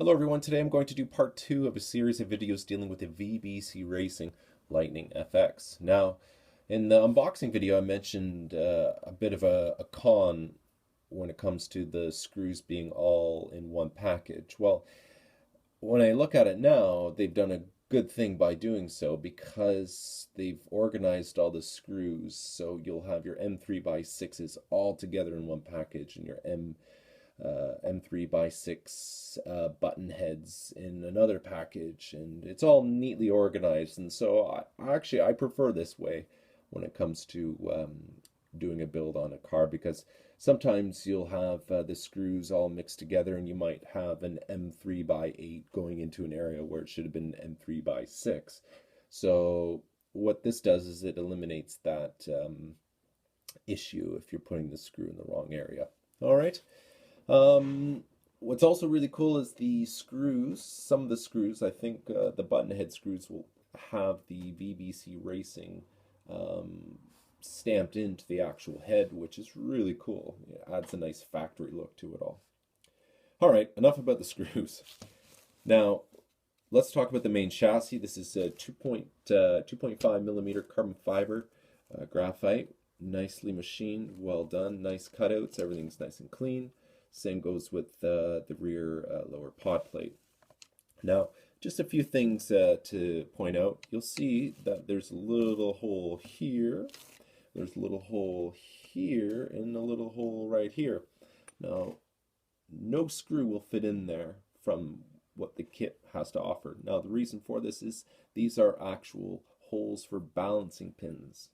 Hello everyone, today I'm going to do part 2 of a series of videos dealing with the VBC Racing Lightning FX. Now, in the unboxing video I mentioned a bit of a con when it comes to the screws being all in one package. Well, when I look at it now, they've done a good thing by doing so because they've organized all the screws so you'll have your M3x6s all together in one package and your M3x6 button heads in another package, and it's all neatly organized. And so I prefer this way when it comes to doing a build on a car, because sometimes you'll have the screws all mixed together and you might have an M3x8 going into an area where it should have been M3x6. So what this does is it eliminates that issue if you're putting the screw in the wrong area. All right. What's also really cool is the screws. Some of the screws, I think the button head screws will have the VBC Racing stamped into the actual head, which is really cool. It adds a nice factory look to it all. All right, enough about the screws. Now, let's talk about the main chassis. This is a 2.5 millimeter carbon fiber graphite, nicely machined, well done, nice cutouts, everything's nice and clean. Same goes with the rear lower pod plate. Now, just a few things to point out. You'll see that there's a little hole here, there's a little hole here, and a little hole right here. Now, no screw will fit in there from what the kit has to offer. Now, the reason for this is these are actual holes for balancing pins.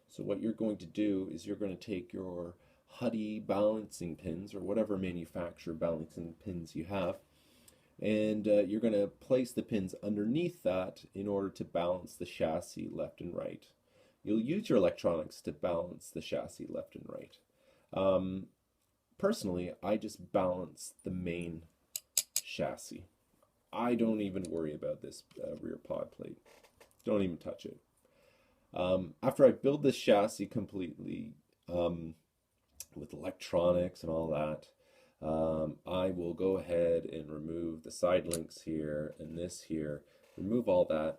So what you're going to do is you're going to take your Huddy balancing pins, or whatever manufacturer balancing pins you have, and you're going to place the pins underneath that in order to balance the chassis left and right. You'll use your electronics to balance the chassis left and right. Personally, I just balance the main chassis. I don't even worry about this rear pod plate. Don't even touch it. After I build this chassis completely, with electronics and all that, I will go ahead and remove the side links here and this here, remove all that,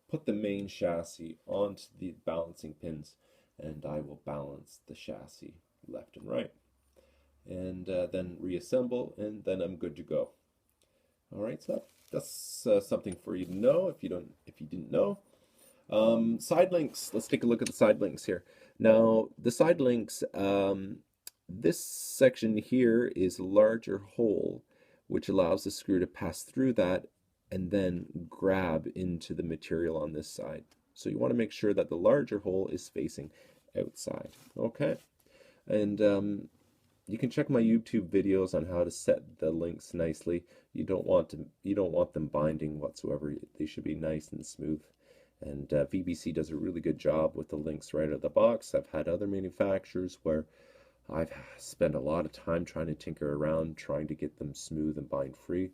put the main chassis onto the balancing pins, and I will balance the chassis left and right, and then reassemble, and then I'm good to go. All right, so that's something for you to know if you didn't know. Side links, let's take a look at the side links here. Now, the side links, this section here is a larger hole, which allows the screw to pass through that and then grab into the material on this side. So you want to make sure that the larger hole is facing outside. Okay, and you can check my YouTube videos on how to set the links nicely. You don't want them binding whatsoever. They should be nice and smooth. And VBC does a really good job with the links right out of the box. I've had other manufacturers where I've spent a lot of time trying to tinker around, trying to get them smooth and bind free.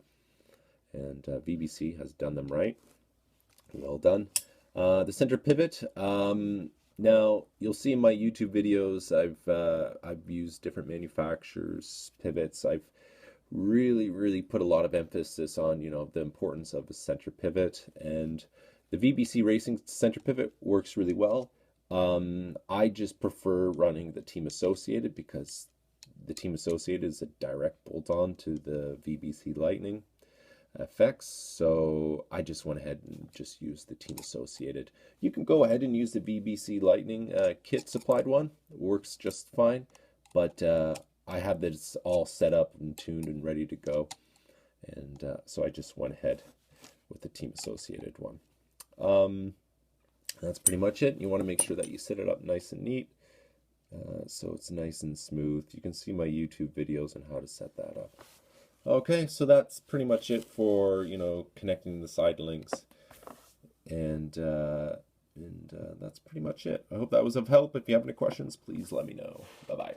And VBC has done them right. Well done. The center pivot. Now you'll see in my YouTube videos I've used different manufacturers' pivots. I've really put a lot of emphasis on the importance of a center pivot, and the VBC Racing center pivot works really well. I just prefer running the Team Associated because the Team Associated is a direct bolt-on to the VBC Lightning FX, so I just went ahead and just used the Team Associated. You can go ahead and use the VBC Lightning kit supplied one. It works just fine, but I have this all set up and tuned and ready to go, and so I just went ahead with the Team Associated one. That's pretty much it. You want to make sure that you set it up nice and neat, so it's nice and smooth. You can see my YouTube videos on how to set that up. Okay, so that's pretty much it for connecting the side links, and that's pretty much it. I hope that was of help. If you have any questions, please let me know. Bye bye.